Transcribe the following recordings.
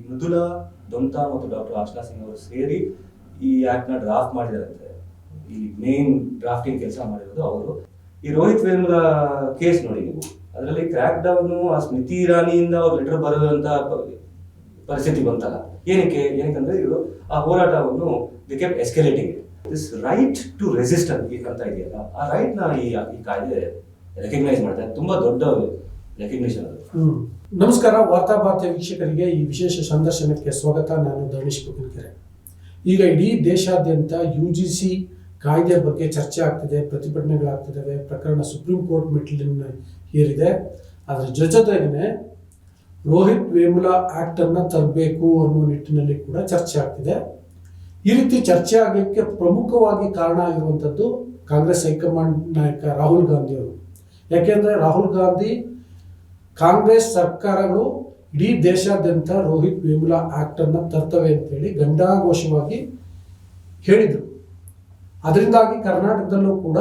ಮೃದುಲಾ ದೊಂತ ಮತ್ತು ಡಾಕ್ಟರ್ ಅರ್ಚನಾ ಸಿಂಗ್ ಅವರು ಸೇರಿ ಈ ಆಕ್ಟ್ ನ ಡ್ರಾಫ್ಟ್ ಮಾಡಿದಾರಂತೆ. ಈ ಮೇನ್ ಡ್ರಾಫ್ಟಿಂಗ್ ಕೆಲಸ ಮಾಡಿರೋದು ಅವರು. ಈ ರೋಹಿತ್ ವೇಮುಲ ಕೇಸ್ ನೋಡಿ ನೀವು, ಅದರಲ್ಲಿ ಕ್ರ್ಯಾಕ್ ಡೌನ್ ಆ ಸ್ಮೃತಿ ಇರಾನಿಯಿಂದ ಅವ್ರು ಲೆಟರ್ ಬರುವಂತ ಪರಿಸ್ಥಿತಿ ಬಂತಲ್ಲ. ಏನಕ್ಕಂದ್ರೆ ಇವರು ಆ ಹೋರಾಟವನ್ನು the kept escalating. This right to resist ಅಂತ ಇದೆಯಲ್ಲ, ಆ ರೈಟ್ ನ ಈ ಕಾಯ್ದೆ ರೆಕಗ್ನೈಸ್ ಮಾಡ್ತಾರೆ. ತುಂಬಾ ದೊಡ್ಡ ರೆಕಗ್ನಿಷನ್ ಅದು. ನಮಸ್ಕಾರ ವಾರ್ತಾ ಭಾರತೀಯ ವೀಕ್ಷಕರಿಗೆ ಈ ವಿಶೇಷ ಸಂದರ್ಶನಕ್ಕೆ ಸ್ವಾಗತ. ನಾನು ಧರ್ಮೇಶ್ ಕುಕನ್ಕೆರೆ. ಈಗ ಇಡೀ ದೇಶಾದ್ಯಂತ UGC ಕಾಯ್ದೆ ಬಗ್ಗೆ ಚರ್ಚೆ ಆಗ್ತಿದೆ, ಪ್ರತಿಭಟನೆಗಳಾಗ್ತಿದ್ದಾವೆ, ಪ್ರಕರಣ ಸುಪ್ರೀಂ ಕೋರ್ಟ್ ಮೆಟ್ಟಿಲನ್ನು ಏರಿದೆ. ಅದರ ಜೊತೆಗೇನೆ ರೋಹಿತ್ ವೇಮುಲ ಆಕ್ಟ್ ಅನ್ನ ತರಬೇಕು ಅನ್ನುವ ನಿಟ್ಟಿನಲ್ಲಿ ಕೂಡ ಚರ್ಚೆ ಆಗ್ತಿದೆ. ಈ ರೀತಿ ಚರ್ಚೆ ಆಗಲಿಕ್ಕೆ ಪ್ರಮುಖವಾಗಿ ಕಾರಣ ಆಗಿರುವಂಥದ್ದು ಕಾಂಗ್ರೆಸ್ ಹೈಕಮಾಂಡ್ ನಾಯಕ ರಾಹುಲ್ ಗಾಂಧಿ ಅವರು. ಯಾಕೆಂದ್ರೆ ರಾಹುಲ್ ಗಾಂಧಿ ಕಾಂಗ್ರೆಸ್ ಸರ್ಕಾರಗಳು ಇಡೀ ದೇಶಾದ್ಯಂತ ರೋಹಿತ್ ವೇಮುಲ ಆಕ್ಟ್ ಅನ್ನ ತರ್ತವೆ ಅಂತೇಳಿ ಘಂಟಾಘೋಷವಾಗಿ ಹೇಳಿದರು. ಅದರಿಂದಾಗಿ ಕರ್ನಾಟಕದಲ್ಲೂ ಕೂಡ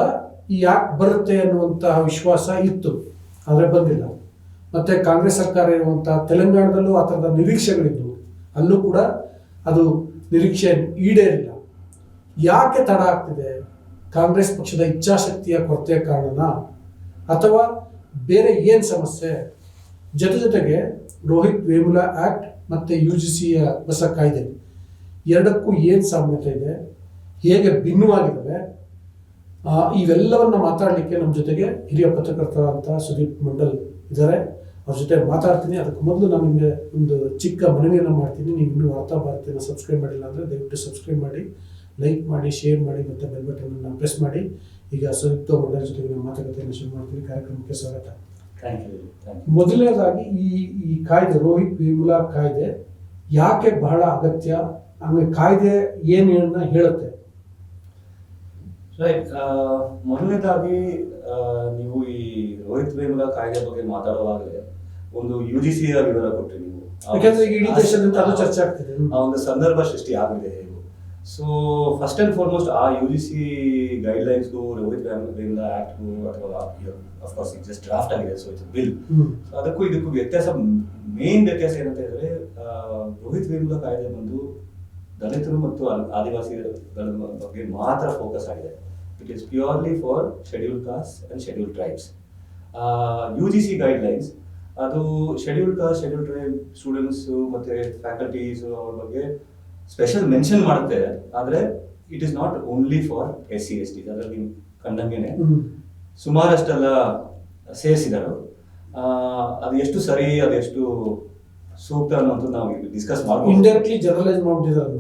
ಈ ಆಕ್ಟ್ ಬರುತ್ತೆ ಅನ್ನುವಂತಹ ವಿಶ್ವಾಸ ಇತ್ತು, ಆದರೆ ಬಂದಿಲ್ಲ. ಮತ್ತೆ ಕಾಂಗ್ರೆಸ್ ಸರ್ಕಾರ ಇರುವಂತಹ ತೆಲಂಗಾಣದಲ್ಲೂ ಆ ಥರದ ನಿರೀಕ್ಷೆಗಳಿದ್ವು, ಅಲ್ಲೂ ಕೂಡ ಅದು ನಿರೀಕ್ಷೆ ಈಡೇರಿಲ್ಲ. ಯಾಕೆ ತಡ ಆಗ್ತಿದೆ? ಕಾಂಗ್ರೆಸ್ ಪಕ್ಷದ ಇಚ್ಛಾಶಕ್ತಿಯ ಕೊರತೆಯ ಕಾರಣನ ಅಥವಾ ಬೇರೆ ಏನು ಸಮಸ್ಯೆ? ಜೊತೆಗೆ ರೋಹಿತ್ ವೇಮುಲ ಆಕ್ಟ್ ಮತ್ತು UGCಯ ಹೊಸ ಕಾಯ್ದೆ ಎರಡಕ್ಕೂ ಏನು ಸಾಮ್ಯತೆ ಇದೆ, ಹೇಗೆ ಭಿನ್ನವಾಗಿದ್ದಾವೆ, ಇವೆಲ್ಲವನ್ನ ಮಾತಾಡಲಿಕ್ಕೆ ನಮ್ಮ ಜೊತೆಗೆ ಹಿರಿಯ ಪತ್ರಕರ್ತರಾದಂಥ ಸುದೀಪ್ ಮಂಡಲ್ ಇದ್ದಾರೆ. ಅವ್ರ ಜೊತೆ ಮಾತಾಡ್ತೀನಿ. ಅದಕ್ಕೆ ಮೊದಲು ನಾನು ನಿಮಗೆ ಒಂದು ಚಿಕ್ಕ ಮನವಿಯನ್ನು ಮಾಡ್ತೀನಿ. ನೀವು ಇನ್ನೂ ವಾರ್ತಾ ಭಾರತಿಯನ್ನು ಸಬ್ಸ್ಕ್ರೈಬ್ ಮಾಡಿಲ್ಲ ಅಂದರೆ ದಯವಿಟ್ಟು ಸಬ್ಸ್ಕ್ರೈಬ್ ಮಾಡಿ, ಲೈಕ್ ಮಾಡಿ, ಶೇರ್ ಮಾಡಿ ಮತ್ತು ಬೆಲ್ ಬಟನನ್ನು ಪ್ರೆಸ್ ಮಾಡಿ. ಈಗ ಸುದೀಪ್ ಮಂಡಲ್ ಜೊತೆಗೆ ನಾವು ಮಾತುಕತೆಯನ್ನು ಶುರು ಮಾಡ್ತೀವಿ. ಕಾರ್ಯಕ್ರಮಕ್ಕೆ ಸ್ವಾಗತ. ಮೊದಲನೇದಾಗಿ ಈ ಕಾಯ್ದೆ, ರೋಹಿತ್ ವೇಮುಲ ಕಾಯ್ದೆ ಯಾಕೆ ಬಹಳ ಅಗತ್ಯ, ಆಮೇಲೆ ಕಾಯ್ದೆ ಏನೇನ ಹೇಳುತ್ತೆ? ರೈಟ್. ಮೊದಲನೇದಾಗಿ ನೀವು ಈ ರೋಹಿತ್ ವೇಮುಲ ಕಾಯ್ದೆ ಬಗ್ಗೆ ಮಾತಾಡುವಾಗಲೇ ಒಂದು UGCಯ ವಿವರ ಕೊಟ್ಟರೆ ನೀವು, ಯಾಕಂದ್ರೆ ಇಡೀ ದೇಶದಿಂದ ಅದು ಚರ್ಚೆ ಆಗ್ತಿದೆ, ಆ ಒಂದು ಸಂದರ್ಭ ಸೃಷ್ಟಿ ಆಗಿದೆ. ಸೊ ಫಸ್ಟ್ ಅಂಡ್ ಫಾರ್ಮೋಸ್ಟ್ ಆ UGC ಗೈಡ್ಲೈನ್ಸ್ಗೂ ರೋಹಿತ್ ವೇಮುಲ ಆಕ್ಟ್ಗೂ ಅಥವಾ ಅಫ್ಕೋರ್ಸ್ ಇದು ಜಸ್ಟ್ ಡ್ರಾಫ್ಟ್ ಆಗಿದೆ, ಸೊ ಇಟ್ಸ್ ಬಿಲ್. ಅದಕ್ಕೂ ಇದಕ್ಕೂ ವ್ಯತ್ಯಾಸ, ಮೇನ್ ವ್ಯತ್ಯಾಸ ಏನಂತ ಹೇಳಿದ್ರೆ, ರೋಹಿತ್ ವೇಮುಲ ಕಾಯ್ದೆ ಬಂದು ದಲಿತರು ಮತ್ತು ಆದಿವಾಸಿಗಳ ಬಗ್ಗೆ ಮಾತ್ರ ಫೋಕಸ್ ಆಗಿದೆ. It is purely for scheduled caste and scheduled tribes. UGC guidelines ಅದು scheduled caste, scheduled tribe students ಮತ್ತೆ ಫ್ಯಾಕಲ್ಟೀಸ್ ಅವ್ರ ಬಗ್ಗೆ ಸ್ಪೆಷಲ್ ಮೆನ್ಷನ್ ಮಾಡುತ್ತೆ. ಆದ್ರೆ it is not only for SC/ST. ಅದರಲ್ಲಿ ಕಂಡಂಗೆನೆ ಸುಮಾರಷ್ಟೆಲ್ಲ ಸೇರಿಸಿದರು. ಅದು ಎಷ್ಟು ಸರಿ, ಅದೆಷ್ಟು ಸೂಕ್ತ ಅನ್ನೋದು ನಾವು ಡಿಸ್ಕಸ್ ಮಾಡ್ಬೋದು. ಇಂಡೈರೆಕ್ಟ್ಲಿ ಜನರಲೈಸ್ ಮಾಡ್ತಿದ್ದಾರೆ.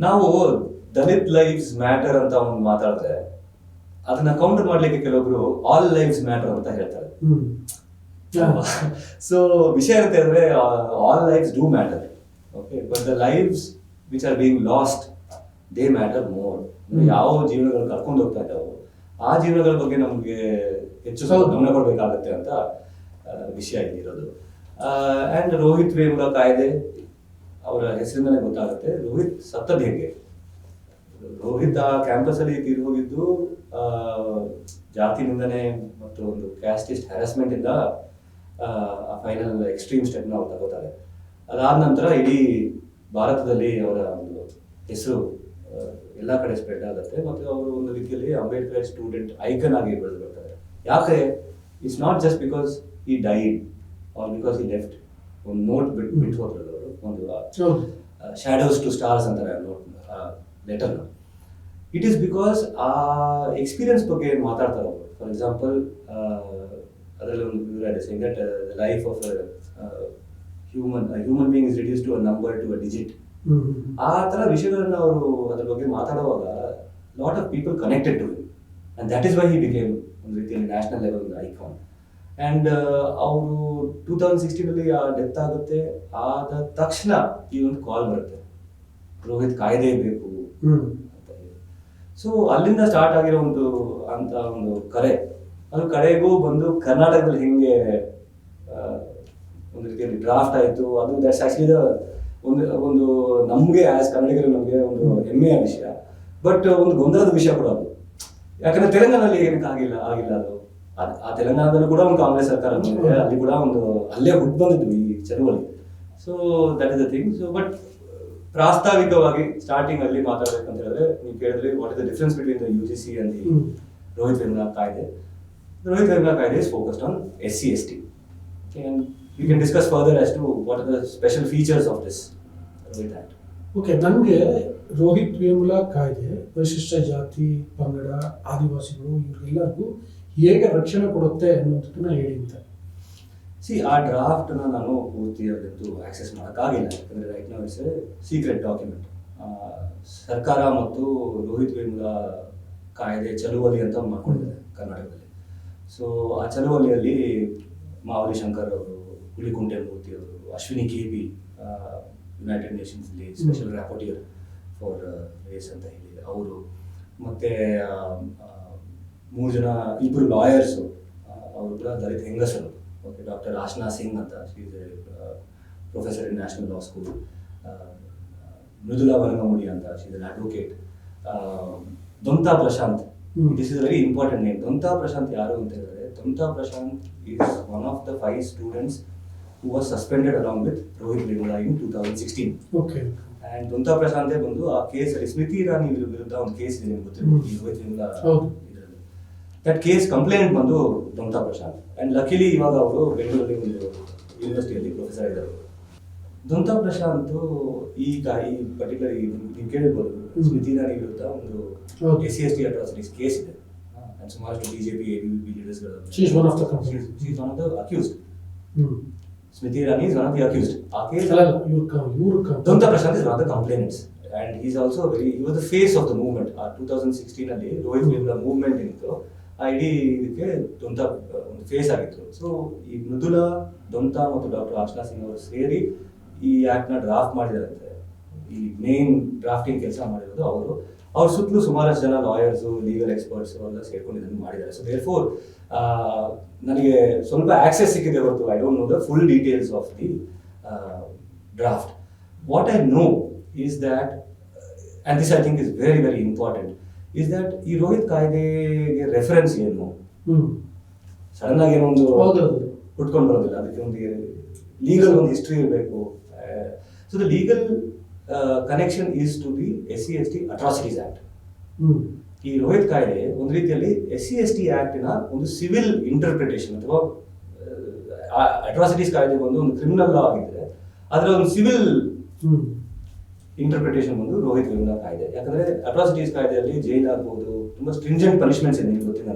ನಾವು ದಲಿತ್ ಲೈವ್ಸ್ ಮ್ಯಾಟರ್ ಅಂತ ಒಂದು ಮಾತಾಡಿದ್ರೆ ಅದನ್ನ ಕೌಂಟರ್ ಮಾಡ್ಲಿಕ್ಕೆ ಕೆಲವೊಬ್ರು ಆಲ್ ಲೈವ್ಸ್ ಮ್ಯಾಟರ್ ಅಂತ ಹೇಳ್ತಾರೆ. ಸೊ ವಿಷಯ ಇರುತ್ತೆ ಅಂದ್ರೆ all lives do matter, okay, but the lives which are being last they matter more. ಯಾವ ಜೀವನಗಳು ಕರ್ಕೊಂಡು ಹೋಗ್ತಾ ಇದ್ದಾವೆ ಆ ಜೀವನಗಳ ಬಗ್ಗೆ ನಮ್ಗೆ ಹೆಚ್ಚು ಗಮನ ಕೊಡ್ಬೇಕಾಗತ್ತೆ ಅಂತ ವಿಷಯ ಇಲ್ಲಿರೋದು. ಅಂಡ್ ರೋಹಿತ್ ವೇಮುಲ ಕಾಯ್ದೆ ಅವರ ಹೆಸರಿಂದಲೇ ಗೊತ್ತಾಗುತ್ತೆ. ರೋಹಿತ್ ಸತ್ತದ್ ಹೇಗೆ? ರೋಹಿತ್ ಆ ಕ್ಯಾಂಪಸ್ ಅಲ್ಲಿ ತೀರಿ ಹೋಗಿದ್ದು ಜಾತಿ ನಿಂದನೆ ಮತ್ತು ಒಂದು ಕ್ಯಾಸ್ಟಿಸ್ಟ್ ಹ್ಯಾರಸ್ಮೆಂಟ್ ಇಂದ ಫೈನಲ್ ಎಕ್ಸ್ಟ್ರೀಮ್ ಸ್ಟೆಪ್ ನ ಅವ್ರು ತಗೋತಾರೆ. ಅದಾದ ನಂತರ ಇಡೀ ಭಾರತದಲ್ಲಿ ಅವರ ಒಂದು ಹೆಸರು ಎಲ್ಲ ಕಡೆ ಸ್ಪ್ರೆಡ್ ಆಗುತ್ತೆ ಮತ್ತು ಅವರು ಒಂದು ರೀತಿಯಲ್ಲಿ ಅಂಬೇಡ್ಕರ್ ಸ್ಟೂಡೆಂಟ್ ಐಕನ್ ಆಗಿ ಬೆಳೆದು ಬರ್ತಾರೆ. ಯಾಕೆ? ಇಟ್ಸ್ ನಾಟ್ ಜಸ್ಟ್ ಬಿಕಾಸ್ ಈ ಡೈಡ್ ಆರ್ ಬಿಕಾಸ್ ಈ ಲೆಫ್ಟ್ ಒಂದು ನೋಟ್ ಬಿಟ್ಟು ಹೋದ್ರು ಅವರು, ಒಂದು ಶ್ಯಾಡೋಸ್ ಟು ಸ್ಟಾರ್ಸ್ ಅಂತಾರೆ note letter. It is because ಆ ಎಕ್ಸ್ಪೀರಿಯನ್ಸ್ ಬಗ್ಗೆ ಏನು ಮಾತಾಡ್ತಾರೆ ಅವರು. ಫಾರ್ ಎಕ್ಸಾಂಪಲ್ ಅದರಲ್ಲಿ ಒಂದು ವಿವರ ಇದೆ, saying that the life of human being is reduce to a number to a digit. ಆ ತರ ವಿಷಯಗಳನ್ನ ಅವರು ಅದ್ರ ಬಗ್ಗೆ ಮಾತಾಡುವಾಗ lot of people connected to him and that is why he became ಒಂದು ರೀತಿಯಲ್ಲಿ ನ್ಯಾಷನಲ್ ಲೆವೆಲ್ ಐಕಾನ್. ಅಂಡ್ ಅವರು 2016 ಆ ಡೆತ್ ಆಗುತ್ತೆ. ಆದ ತಕ್ಷಣ ಈ ಒಂದು ಕಾಲ್ ಬರುತ್ತೆ, ರೋಹಿತ್ ಕಾಯ್ದೆ ಬೇಕು ಅಂತ ಹೇಳಿ. ಸೊ ಅಲ್ಲಿಂದ ಸ್ಟಾರ್ಟ್ ಆಗಿರೋ ಒಂದು ಕರೆ, ಅದು ಕಡೆಗೂ ಬಂದು ಕರ್ನಾಟಕದಲ್ಲಿ ಹೆಂಗೆ ಒಂದು ರೀತಿಯಲ್ಲಿ ಡ್ರಾಫ್ಟ್ ಆಯಿತು. ಅದು ದಟ್ಸ್ ಆಕ್ಚುಲಿ ಒಂದು ನಮಗೆ ಆಸ್ ಕನ್ನಡಿಗರು ನಮಗೆ ಒಂದು ಹೆಮ್ಮೆಯ ವಿಷಯ, ಬಟ್ ಒಂದು ಗೊಂದಲದ ವಿಷಯ ಕೂಡ ಅದು. ಯಾಕಂದ್ರೆ ತೆಲಂಗಾಣದಲ್ಲಿ ಏನಕ್ಕೆ ಆಗಿಲ್ಲ ಅದು. ಆ ತೆಲಂಗಾಣದಲ್ಲೂ ಕೂಡ ಒಂದು ಕಾಂಗ್ರೆಸ್ ಸರ್ಕಾರ ಬಂದಿದೆ, ಅಲ್ಲಿ ಕೂಡ ಒಂದು ಅಲ್ಲೇ ಹುಟ್ಟು ಬಂದಿದ್ವು ಈ ಚಳುವಳಿ. So that is the thing. So but ಪ್ರಾಸ್ತಾವಿಕವಾಗಿ ಸ್ಟಾರ್ಟಿಂಗ್ ಅಲ್ಲಿ ಮಾತಾಡ್ಬೇಕಂತ ಹೇಳಿದ್ರೆ ನೀವು ಕೇಳಿದ್ರೆ what is the difference between the UGC and the Rohit Vemula ಕಾಯ್ದೆ. The Rohit Vemula ಕಾಯ್ದೆ is focused on SC/ST. Okay, and we can discuss further as to what are the special features of this Rohit Act. Okay, ನನಗೆ ರೋಹಿತ್ ವೇಮುಲಾ ಕಾಯ್ದೆ ಪರಿಶಿಷ್ಟ ಜಾತಿ, ಪಂಗಡ, ಆದಿವಾಸಿಗಳು ಇವರಿಗೆಲ್ಲರಿಗೂ ಹೇಗೆ ರಕ್ಷಣೆ ಕೊಡುತ್ತೆ ಅನ್ನೋದನ್ನ ಹೇಳಿ ಅಂತ. ಆ ಡ್ರಾಫ್ಟ್ನ ನಾನು ಪೂರ್ತಿ ಅದನ್ನು ಆಕ್ಸೆಸ್ ಮಾಡೋಕ್ಕಾಗಿಲ್ಲ, ಯಾಕಂದರೆ ರೈಟ್ ನಾವು ಇಟ್ಸ್ ಎ ಸೀಕ್ರೆಟ್ ಡಾಕ್ಯುಮೆಂಟ್. ಸರ್ಕಾರ ಮತ್ತು ರೋಹಿತ್ ವೇಮುಲಾ ಕಾಯ್ದೆ ಚಳುವಳಿ ಅಂತ ಮಾಡ್ಕೊಂಡಿದ್ದಾರೆ ಕರ್ನಾಟಕದಲ್ಲಿ. ಸೊ ಆ ಚಳುವಳಿಯಲ್ಲಿ ಮಾವಲಿ ಶಂಕರ್ ಅವರು, ಹುಲಿಕುಂಟೆ ಮೂರ್ತಿ ಅವರು, ಅಶ್ವಿನಿ KP, ಯುನೈಟೆಡ್ ನೇಷನ್ಸ್ಲಿ ಸ್ಪೆಷಲ್ ರ್ಯಾಪೋರ್ಟಿಯರ್ ಫಾರ್ ರೇಸ್ ಅಂತ ಹೇಳಿ ಅವರು, ಮತ್ತು 3 ಜನ ಇಬ್ಬರು ಲಾಯರ್ಸು, ಅವರು ಕೂಡ ದಲಿತ ಹೆಂಗಸರು. ಓಕೆ, ಡಾಕ್ಟರ್ ಆಶ್ನಾ ಸಿಂಗ್ ಅಂತ, she is a professor in national law school. Mridula Vanagamudi ಅಂತ, she is an advocate. Dontha Prashant, this is a very important name. Dontha Prashant ಯಾರು ಅಂತ ಹೇಳಿದ್ರೆ, Dontha Prashant is one of the 5 students who was suspended along with Rohit Vemula in 2016. Okay. And ದೊಂತಾ Prashant ಬಂದು ಆ ಕೇಸಲ್ಲಿ ಸ್ಮೃತಿ ಇರಾನಿ ವಿರುದ್ಧ ಒಂದು case ಇದೆ, ನಿಮ್ಗೆ ಗೊತ್ತಿರಬಹುದು, ಈ ರೋಹಿತ್ ವೇಮುಲಾ ಇದರಲ್ಲಿ. ದಟ್ ಕೇಸ್ ಕಂಪ್ಲೇಂಟ್ ಬಂದು ದೊಂತಾ ಪ್ರಶಾಂತ್. ಅಂಡ್ ಲಕಿಲಿ ಇವಾಗ ಅವರು ಬೆಂಗಳೂರಲ್ಲಿ ಒಂದು ಯೂನಿವರ್ಸಿಟಿಯಲ್ಲಿ ಪ್ರೊಫೆಸರ್ ಇದ್ದಾರೆ. ದೊಂತಾ ಪ್ರಶಾಂತ್ ಈ ಪರ್ಟಿಕ್ಯುಲರ್ ನೀವು ಕೇಳಿರ್ಬೋದು, ಸ್ಮೃತಿ ಇರಾನಿ ವಿರುದ್ಧ ಒಂದು SC/ST ಅಟ್ರಾಸಿಟೀಸ್ ಕೇಸ್ ಇದೆ. ಸುಮಾರಷ್ಟು BJP ABVP ಲೀಡರ್ಸ್ಗಳು, she is one of the accused. Smriti Irani is one of the accused. Danta Prashant is one of the complainants, and he is also he was the face of the movement. 2016 ಅಲ್ಲಿ Rohit Vemula movement ಏನಿತ್ತು, ಆ ಇಡೀ ಇದಕ್ಕೆ ದೊಂತಾ ಒಂದು face ಆಗಿತ್ತು. So ಈ ಮೃದುಲಾ, ದೊಂತಾ ಮತ್ತು doctor Ashna Singh ಅವರು ಸೇರಿ ಈ ಆಕ್ಟ್ ನ ಡ್ರಾಫ್ಟ್ ಮಾಡಿದಾರಂತೆ. ಈ ಮೇನ್ ಡ್ರಾಫ್ಟಿಂಗ್ ಕೆಲಸ ಮಾಡಿರೋದು ಅವರು. ಅವ್ರ ಸುತ್ತಲೂ ಸುಮಾರಷ್ಟು ಜನ ಲಾಯರ್ಸು, ಲೀಗಲ್ ಎಕ್ಸ್ಪರ್ಟ್ಸ್ ಎಲ್ಲ ಸೇರ್ಕೊಂಡು ಇದನ್ನು ಮಾಡಿದ್ದಾರೆ. ಸೊ ದೇರ್ಫೋರ್ ನನಗೆ ಸ್ವಲ್ಪ ಆಕ್ಸೆಸ್ ಸಿಕ್ಕಿದೆ ಹೊರತು I don't know the full details of the draft. What I know is that, and this I think is very very important, is that ಈ ರೋಹಿತ್ ಕಾಯ್ದೆಗೆ ರೆಫರೆನ್ಸ್ ಏನು, ಸಡನ್ ಆಗಿ ಏನೊಂದು ಹುಟ್ಕೊಂಡು ಬರೋದಿಲ್ಲ. ಅದಕ್ಕೆ ಒಂದು ಲೀಗಲ್ ಒಂದು ಹಿಸ್ಟ್ರಿ ಇರಬೇಕು. So the legal connection is to the SC/ST atrocities act. ಈ ರೋಹಿತ್ ಕಾಯ್ದೆ ಒಂದು ರೀತಿಯಲ್ಲಿ SC/ST ಆಕ್ಟಿನ ಒಂದು ಸಿವಿಲ್ ಇಂಟರ್ಪ್ರಿಟೇಷನ್, ಅಥವಾ ಅಟ್ರಾಸಿಟೀಸ್ ಕಾಯ್ದೆ ಒಂದು ಕ್ರಿಮಿನಲ್ ಲಾ ಆಗಿದ್ರೆ ಅದರ ಒಂದು ಸಿವಿಲ್ ಇಂಟರ್ಪ್ರಿಟೇಷನ್ ಬಂದು ರೋಹಿತ್ ವೇಮುಲಾ ಕಾಯ್ದೆ. ಯಾಕಂದ್ರೆ ಅಟ್ರಾಸಿಟೀಸ್ ಕಾಯ್ದೆಯಲ್ಲಿ ಜೈಲ್ ಆಗ್ಬೋದು, ತುಂಬಾ ಸ್ಟ್ರಿಂಜೆಂಟ್ ಪನಿಷ್ಮೆಂಟ್ಸ್ ಇದೆ, ನಿಮ್ಗೆ ಗೊತ್ತಿಲ್ಲ.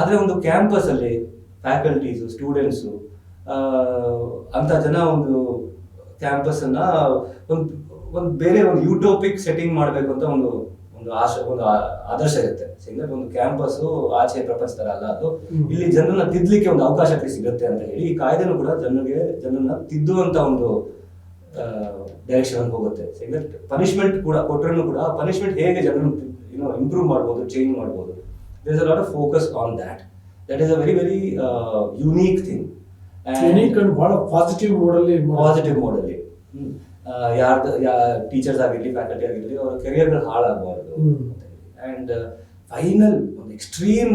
ಆದ್ರೆ ಒಂದು ಕ್ಯಾಂಪಸ್ ಅಲ್ಲಿ ಫ್ಯಾಕಲ್ಟೀಸ್, ಸ್ಟೂಡೆಂಟ್ಸು ಅಂತ ಜನ ಒಂದು ಕ್ಯಾಂಪಸ್ ಅನ್ನ ಒಂದು ಬೇರೆ ಒಂದು ಯೂಟೋಪಿಕ್ ಸೆಟ್ಟಿಂಗ್ ಮಾಡಬೇಕು ಅಂತ ಒಂದು ಆದರ್ಶ ಇರುತ್ತೆ. ಒಂದು ಕ್ಯಾಂಪಸ್ ಆಚೆ ಪ್ರಪಂಚ ತರ ಅಲ್ಲ, ಅದು ಇಲ್ಲಿ ಜನರನ್ನ ತಿದ್ದಲಿಕ್ಕೆ ಒಂದು ಅವಕಾಶ ಸಿಗುತ್ತೆ ಅಂತ ಹೇಳಿ ಈ ಕಾಯ್ದೆನೂ ಕೂಡ ಜನರನ್ನ ತಿದ್ದುವಂತ ಒಂದು ಡೈರೆಕ್ಷನ್ ಹೋಗುತ್ತೆ. ಪನಿಷ್ಮೆಂಟ್ ಕೂಡ ಕೊಟ್ಟರೂ ಕೂಡ ಪನಿಷ್ಮೆಂಟ್ ಹೇಗೆ ಜನರನ್ನು ಇಂಪ್ರೂವ್ ಮಾಡ್ಬೋದು, ಚೇಂಜ್ ಮಾಡ್ಬೋದು. There is a lot of focus on that. That is a very very unique thing. ಬಹಳ ಪಾಸಿಟಿವ್ ಮೋಡಲ್ಲಿ ಟೀಚರ್ಸ್ ಆಗಿರ್ಲಿ, ಫ್ಯಾಕಲ್ಟಿ ಆಗಿರ್ಲಿ, ಅವರ ಕೆರಿಯರ್ಗಳು ಹಾಳಾಗಬಾರ್ದು. ಅಂಡ್ ಫೈನಲ್ ಒಂದು ಎಕ್ಸ್ಟ್ರೀಮ್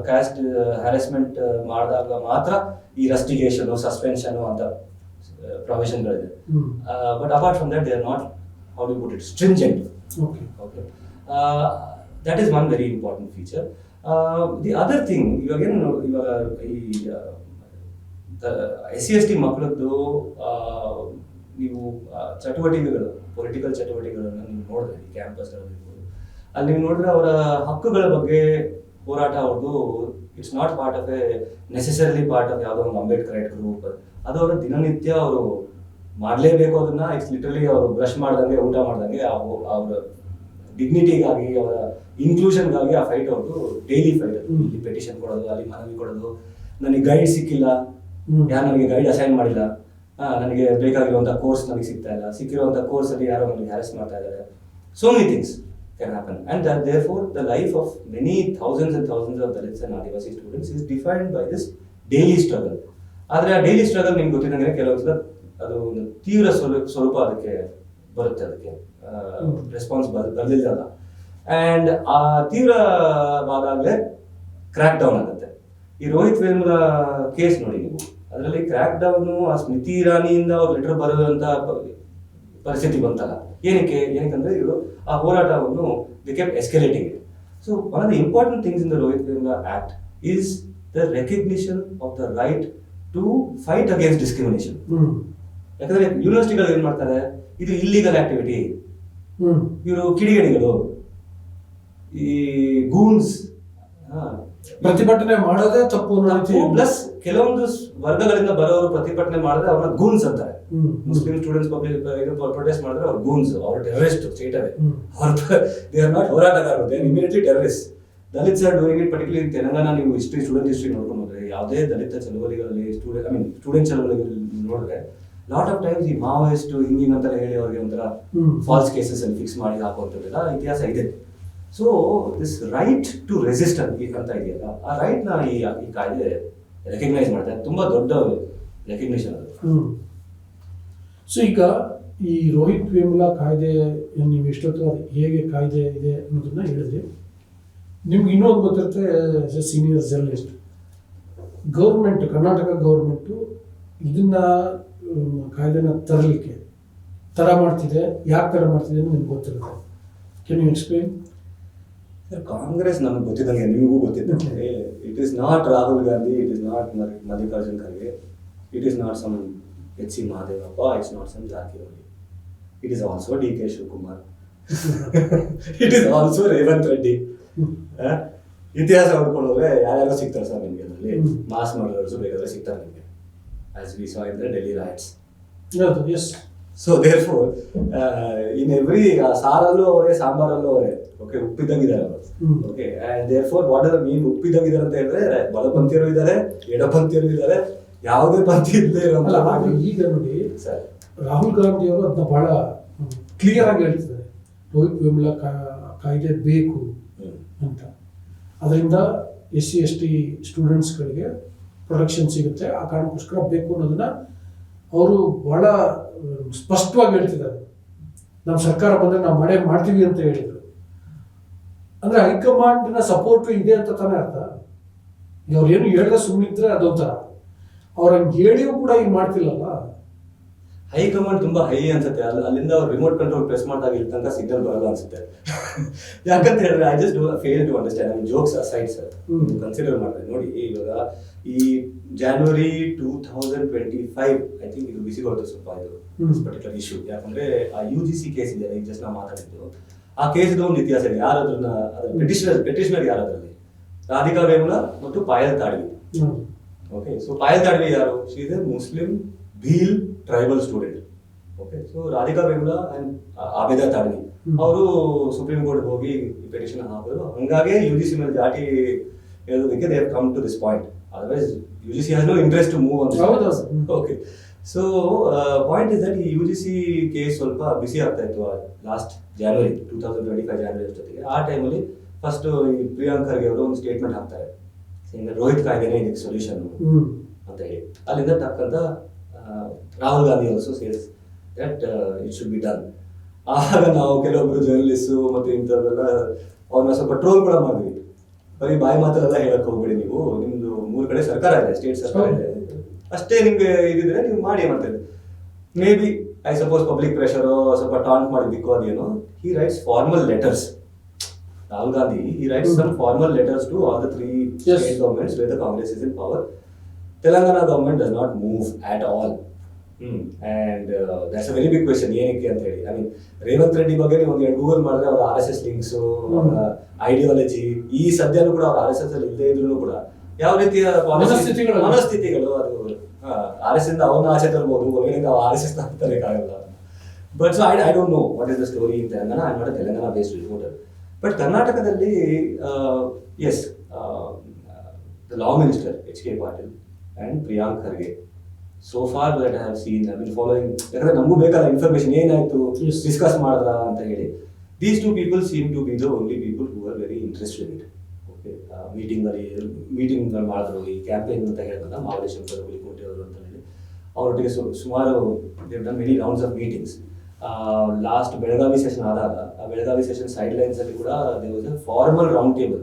ಕ್ಯಾಸ್ಟ್ ಹ್ಯಾರಸ್ಮೆಂಟ್ ಮಾಡಿದಾಗ ಮಾತ್ರ ಈ ರಸ್ಟಿಗೇಷನ್, ಸಸ್ಪೆನ್ಷನ್ ಅಂತ ಪ್ರೊವಿಷನ್ಗಳಿದೆ. But apart from that they are not, how do put it, stringent. Okay, that is one very important feature. The other thing, ಇವಾಗ ಈ SC/ST ಮಕ್ಕಳದ್ದು ನೀವು ಚಟುವಟಿಕೆಗಳು, ಪೊಲಿಟಿಕಲ್ ಚಟುವಟಿಕೆಗಳನ್ನು ನೀವು ನೋಡಿದ್ರೆ ಈ ಕ್ಯಾಂಪಸ್ಗಳಿರ್ಬೋದು, ಅಲ್ಲಿ ನೀವು ನೋಡಿದ್ರೆ ಅವರ ಹಕ್ಕುಗಳ ಬಗ್ಗೆ ಹೋರಾಟ ಅವ್ರದ್ದು it's not part of A necessarily part of ಯಾವುದೋ ಒಂದು ಅಂಬೇಡ್ಕರೈಟ್ ಗ್ರೂಪ್. ಅದು ಅವರ ದಿನನಿತ್ಯ ಅವರು ಮಾಡಲೇಬೇಕು ಅದನ್ನ. ಇಟ್ಸ್ ಲಿಟರಲಿ ಅವರು ಬ್ರಷ್ ಮಾಡ್ದಂಗೆ, ಊಟ ಮಾಡ್ದಂಗೆ, ಅವರ ಡಿಗ್ನಿಟಿಗಾಗಿ, ಅವರ ಇನ್ಕ್ಲೂಷನ್ಗಾಗಿ ಆ ಫೈಟ್ ಅವ್ರದ್ದು ಡೈಲಿ ಫೈಟ್. ಇಲ್ಲಿ ಪೆಟಿಷನ್ ಕೊಡೋದು, ಅಲ್ಲಿ ಮನವಿ ಕೊಡೋದು, ನನಗೆ ಗೈಡ್ ಸಿಕ್ಕಿಲ್ಲ, ಯಾರು ನನಗೆ ಗೈಡ್ ಅಸೈನ್ ಮಾಡಿಲ್ಲ, ನನಗೆ ಬೇಕಾಗಿರುವಂಥ ಕೋರ್ಸ್ ನನಗೆ ಸಿಗ್ತಾ ಇಲ್ಲ, ಸಿಕ್ಕಿರುವಂಥ ಕೋರ್ಸಲ್ಲಿ ಯಾರೋ ನನಗೆ ಹ್ಯಾರಸ್ ಮಾಡ್ತಾ ಇದ್ದಾರೆ. So many things can happen, and therefore the life of many thousands of Dalits and Adivasi students is defined by this daily struggle. ಆದರೆ ಆ ಡೈಲಿ ಸ್ಟ್ರಗಲ್ ನಿಮ್ಗೆ ಗೊತ್ತಿದ್ದಂಗೆ ಕೆಲವೊಂದು ಅದು ಒಂದು ತೀವ್ರ ಸ್ವರೂಪ ಅದಕ್ಕೆ ಬರುತ್ತೆ, ಅದಕ್ಕೆ ರೆಸ್ಪಾನ್ಸ್ ಬರಲಿಲ್ಲ. ಆ್ಯಂಡ್ ಆ ತೀವ್ರವಾದಾಗಲೇ ಕ್ರ್ಯಾಕ್ ಡೌನ್ ಆಗುತ್ತೆ. ಈ ರೋಹಿತ್ ವೇಮುಲಾ ಕೇಸ್ ನೋಡಿ ನೀವು, ಅದರಲ್ಲಿ ಕ್ರ್ಯಾಕ್ ಡೌನ್ ಆ ಸ್ಮೃತಿ ಇರಾನಿಯಿಂದ ಅವ್ರು ಲೆಟರ್ ಬರುವಂತ ಪರಿಸ್ಥಿತಿ ಬಂತಲ್ಲ. ಏನಕ್ಕಂದ್ರೆ ಇವರು ಆ ಹೋರಾಟವನ್ನು the kept escalating. So one of the important things in the Rohith Vemula act is the recognition of the right to fight against discrimination. ಯಾಕಂದ್ರೆ ಯೂನಿವರ್ಸಿಟಿಗಳು ಏನ್ ಮಾಡ್ತಾರೆ, ಇದು ಇಲ್ಲಿಗಲ್ ಆಕ್ಟಿವಿಟಿ, ಇವರು ಕಿಡಿಗೇಡಿಗಳು, ಈ ಗೂನ್ಸ್, ಪ್ರತಿಭಟನೆ ಮಾಡೋದೇ ತಪ್ಪು. ಪ್ಲಸ್ ಕೆಲವೊಂದು ವರ್ಗಗಳಿಂದ ಬರೋರು ಪ್ರತಿಭಟನೆ ಮಾಡಿದ್ರೆ ಅವ್ರನ್ನ ಗೂನ್ಸ್ ಅಂತಾರೆ. ಮುಸ್ಲಿಂ ಸ್ಟೂಡೆಂಟ್ಸ್ ಪ್ರೊಟೆಸ್ಟ್ ಮಾಡಿದ್ರೆ ಅವ್ರ ಗೂನ್ಸ್, ಅವ್ರ ಟೆರರಿಸ್ಟ್ ಸ್ಟೇಟ್ ಅವೇ, ದೇ ಆರ್ ನಾಟ್ ಹೋರಾಟಗಾರರು, they are immediately terrorist. Dalits are doing it. Particularly in Telangana ನೀವು ಸ್ಟೂಡೆಂಟ್ ಹಿಸ್ಟ್ರಿ ನೋಡ್ಕೊಂಡು ಹೋದ್ರೆ ಯಾವುದೇ ದಲಿತ ಚಳವಳಿಗಳಲ್ಲಿ ಸ್ಟೂಡೆಂಟ್ ಚಳವಳಿಗಳಲ್ಲಿ ನೋಡಿದ್ರೆ ಲಾಟ್ ಆಫ್ ಟೈಮ್ಸ್ ಈ ಮಾವೋಯಿಸ್ಟ್ ಹಿಂಗಿಂಗ್ ಅಂತ ಹೇಳಿ ಅವ್ರಿಗೆ ಒಂಥರ ಫಾಲ್ಸ್ ಕೇಸಸ್ ಅಲ್ಲಿ ಫಿಕ್ಸ್ ಮಾಡಿ ಹಾಕುವಂಥದ್ದೆಲ್ಲ ಇತಿಹಾಸ ಇದೆ. So this right to resist ಅಂತ ಇದೆಯಲ್ಲ, ಆ ರೈಟ್ ನ ಈ ಕಾಯ್ದೆ ರೆಕಗ್ನೈಸ್ ಮಾಡ್ತಾರೆ. ತುಂಬಾ ದೊಡ್ಡ ರೆಕಗ್ನಿಷನ್ ಅದು. ಸೊ ಈಗ ಈ ರೋಹಿತ್ ವೇಮುಲಾ ಕಾಯ್ದೆ ನೀವು ಎಷ್ಟೊತ್ತು ಅದು ಹೇಗೆ ಕಾಯ್ದೆ ಇದೆ ಅನ್ನೋದನ್ನ ಹೇಳಿದ್ರಿ. ನಿಮ್ಗೆ ಇನ್ನೊಂದು ಗೊತ್ತಿರುತ್ತೆ, as A senior journalist, government, Karnataka government ಇದನ್ನ ಕಾಯ್ದೆನ ತರಲಿಕ್ಕೆ ತಡ ಮಾಡ್ತಿದೆ. ಯಾಕೆ ತಡ ಮಾಡ್ತಿದೆ ಅಂತ ನಿಮ್ಗೆ ಗೊತ್ತಿರುತ್ತೆ. Can you explain? ಕಾಂಗ್ರೆಸ್ ನಮ್ಗೆ ಗೊತ್ತಿದ್ದಂಗೆ, ನಿಮಗೂ ಗೊತ್ತಿದ್ದಂಗೆ, it is not Rahul Gandhi, it is not Mallikarjun Kharge, it is not some H C Mahadevappa, it's not some Jarkiholi, it is also D K Shivakumar, it is also Revanth Reddy. ಇತಿಹಾಸ ನೋಡ್ಕೊಂಡು ಹೋದ್ರೆ ಯಾರ್ಯಾರೋ ಸಿಗ್ತಾರೆ ಸರ್ ನಿಮಗೆ ಅದರಲ್ಲಿ. ಮಾಸ್ ಮರ್ಡರ್ಸ್ ಬೇಕಾದ್ರೆ ಸಿಗ್ತಾರೆ ನಿಮಗೆ, as we saw in the Delhi riots. So therefore in every ಸಾರಲ್ಲೂ ಅವರೇ, ಸಾಂಬಾರಲ್ಲೂ ಅವರೇ. ಓಕೆ, ಉಪ್ಪಿದ್ದಂಗಿದ್ದಾರೆ ಅವರು. Okay, and therefore what are the mean ಉಪ್ಪಿದ್ದಂಗಿದ್ದಾರೆ ಅಂತ ಹೇಳಿದ್ರೆ ಬಲಪಂಥೀಯರು ಇದ್ದಾರೆ, ಎಡಪಂಥೀಯರು ಇದ್ದಾರೆ, ಯಾವುದೇ ಪಂಥಿ ಇಲ್ಲದೆ ಇರೋಲ್ಲ. ಈಗ ನೋಡಿ ಸರ್, ರಾಹುಲ್ ಗಾಂಧಿ ಅವರು ಅದನ್ನ ಬಹಳ ಕ್ಲಿಯರ್ ಆಗಿ ಹೇಳ್ತಿದ್ದಾರೆ, ರೋಹಿತ್ ವೇಮುಲಾ ಕಾಯ್ದೆ ಬೇಕು ಅಂತ. ಅದರಿಂದ SC/ST ಸ್ಟೂಡೆಂಟ್ಸ್ಗಳಿಗೆ ಪ್ರೊಟೆಕ್ಷನ್ ಸಿಗುತ್ತೆ, ಆ ಕಾರಣಕ್ಕೋಸ್ಕರ ಬೇಕು ಅನ್ನೋದನ್ನ ಅವರು ಬಹಳ ಸ್ಪಷ್ಟವಾಗಿ ಹೇಳ್ತಿದ್ದಾರೆ. ನಮ್ಮ ಸರ್ಕಾರ ಬಂದ್ರೆ ನಾವು ಮಾಡ್ತೀವಿ ಅಂತ ಹೇಳಿದ್ರು. ಅಂದ್ರೆ ಹೈಕಮಾಂಡ್ನ ಸಪೋರ್ಟ್ ಇದೆ ಅಂತ ತಾನೇ ಅರ್ಥ. ಅವ್ರು ಏನು ಹೇಳಿದ್ರೆ ಸುಮ್ಮನಿದ್ರೆ ಅದೊಂಥರ, ಅವ್ರ ಹಂಗೆ ಹೇಳಿಯೂ ಕೂಡ ಈಗ ಮಾಡ್ತಿಲ್ಲಲ್ಲ. ಹೈಕಮಾಂಡ್ ತುಂಬಾ ಹೈ ಅನ್ಸುತ್ತೆ. ಅಲ್ಲಿಂದ ಅವ್ರು ರಿಮೋಟ್ ಕಂಟ್ರೋಲ್ ಪ್ರೆಸ್ ಮಾಡಿದಾಗ ಇಲ್ಲಿ ತನಕ ಸಿಗ್ನಲ್ ಬರಲ್ಲ ಅನ್ಸುತ್ತೆ. ಯಾಕಂತ ಹೇಳಿದ್ರೆ I just fail to understand. Jokes aside sir, consider ಮಾಡ್ತಾರೆ ನೋಡಿ. ಇವಾಗ ಈ January 2025 ಐ ಥಿಂಕ್ ಇದು ಬಿಸಿ ಬರುತ್ತೆ ಸ್ವಲ್ಪ ಇದು ಪರ್ಟಿಕ್ಯುಲರ್ ಇಶ್ಯೂ. ಯಾಕಂದ್ರೆ ಆ UGC ಕೇಸ್ ಇದೆ, ಈಗ ಜಸ್ಟ್ ನಾವು ಮಾತಾಡಿದ್ದು. ಆ ಕೇಸ್ದು ಒಂದು ಇತಿಹಾಸ ಇದೆ. ಯಾರು ಅದನ್ನ ಪೆಟಿಷನರ್ ಯಾರು ಅದರಲ್ಲಿ? ರಾಧಿಕಾ ವೇಮುಲಾ ಮತ್ತು ಪಾಯಲ್ ತಾಡ್ವಿ. ಓಕೆ, ಸೊ ಪಾಯಲ್ ತಾಡ್ವಿ ಯಾರು? She is a Muslim Bhil tribal student. Okay, so Radhika Vemula and Abeda Tadvi ಅವರು ಸುಪ್ರೀಂ ಕೋರ್ಟ್ ಹೋಗಿ ಪೆಟಿಷನ್ ಹಾಕಿದ್ರು. ಹಂಗಾಗಿ UGC ಮೇಲೆ ಜಾಟಿ ಹೇಳೋದಕ್ಕೆ they have come to this point. Otherwise UGC has no interest to move on. Okay, so point is that ಈ UGC case ಸ್ವಲ್ಪ ಬಿಸಿ ಆಗ್ತಾ ಇತ್ತು ಲಾಸ್ಟ್ January 2025 ಜಾನ್ವರಿ ಅಷ್ಟೊತ್ತಿಗೆ. ಆ ಟೈಮಲ್ಲಿ ಫಸ್ಟ್ ಈ ಪ್ರಿಯಾಂಕ್ ಖರ್ಗೆ ಅವರು ಒಂದು ಸ್ಟೇಟ್ಮೆಂಟ್ ಹಾಕ್ತಾರೆ, ರೋಹಿತ್ ಕಾಯ್ದೆನೇ ಇದಕ್ಕೆ ಸೊಲ್ಯೂಷನ್ ಅಂತ ಹೇಳಿ. ಅಲ್ಲಿಂದ ತಕ್ಕಂತ Rahul Gandhi also says that it should be done. ಆಗ ನಾವು ಕೆಲವೊಬ್ರು ಜರ್ನಲಿಸ್ಟು ಮತ್ತು ಇಂಥವೆಲ್ಲ ಅವ್ರನ್ನ ಸ್ವಲ್ಪ ಟ್ರೋಲ್ ಕೂಡ ಮಾಡಿದ್ವಿ. ಬರೀ ಬಾಯಿ ಮಾತಲ್ಲ ಹೇಳಕ್ ಹೋಗ್ಬೇಡಿ ನೀವು, ನಿಮ್ದು 3 ಕಡೆ ಸರ್ಕಾರ ಇದೆ, ಸ್ಟೇಟ್ ಸರ್ಕಾರ ಇದೆ, ಅಷ್ಟೇ ನಿಮ್ಗೆ ಇದಿದ್ರೆ ನೀವು ಮಾಡಿ ಅಂತ. May be I suppose public pressure ಸ್ವಲ್ಪ ಟಾಂಟ್ ಮಾಡಿದ್ದಕ್ಕೋ ಅದೇನೋ. ಹಿ rights formal letters. Rahul Gandhi, he writes some formal letters to all the 3 state governments where the Congress is in power. Telangana government does not move at all. And that's a very big question. ಏನಕ್ಕೆ ಅಂತ ಹೇಳಿ, I mean Revanth Reddy ಬಗ್ಗೆ ನೀವು ಒಂದು Google ಮಾಡಿದ್ರೆ ಅವರ RSS links, ಅವರ ideology, ಈ ಸದ್ಯನೂ ಕೂಡ ಅವ್ರ RSS ಅಲ್ಲಿ ಇಲ್ಲದೆ ಇದ್ರು ಕೂಡ ಯಾವ ರೀತಿಯ ಮನಸ್ಥಿತಿಗಳು, ಅದು RSS ಇಂದ ಅವನ್ನ ಆಚೆ ತರಬಹುದು, ಹೊರಗಡೆಯಿಂದ RSS ತರಬೇಕಾಗಲ್ಲ. But so I don't know what is the story in Telangana. I am not a Telangana based reporter. But ಕರ್ನಾಟಕದಲ್ಲಿ yes, the law minister HK Patil and Priyank Kharge, so far that I have seen, I will following. ಯಾಕಂದ್ರೆ ನಮಗೂ ಬೇಕಲ್ಲ information, ಏನಾಯ್ತು, discuss ಮಾಡಿದ್ರ ಅಂತ ಹೇಳಿ. These 2 people seem to be the only people who are very interested in it. Okay, meeting ಮಾಡಿದ್ರು. ಈ campaign ಅಂತ ಹೇಳಿದಾಗ ಮಹಾಬಲೇಶ್ವರ ಹುಲಿಕೋಟೆ ಅವರು ಅಂತ ಹೇಳಿ ಅವರೊಟ್ಟಿಗೆ ಸುಮಾರು they've done many rounds of meetings. Last Belagavi session ಆದಾಗ, ಆ ಬೆಳಗಾವಿ ಸೆಷನ್ ಸೈಡ್ ಲೈನ್ಸ್ ಅಲ್ಲಿ ಕೂಡ there was a formal round table.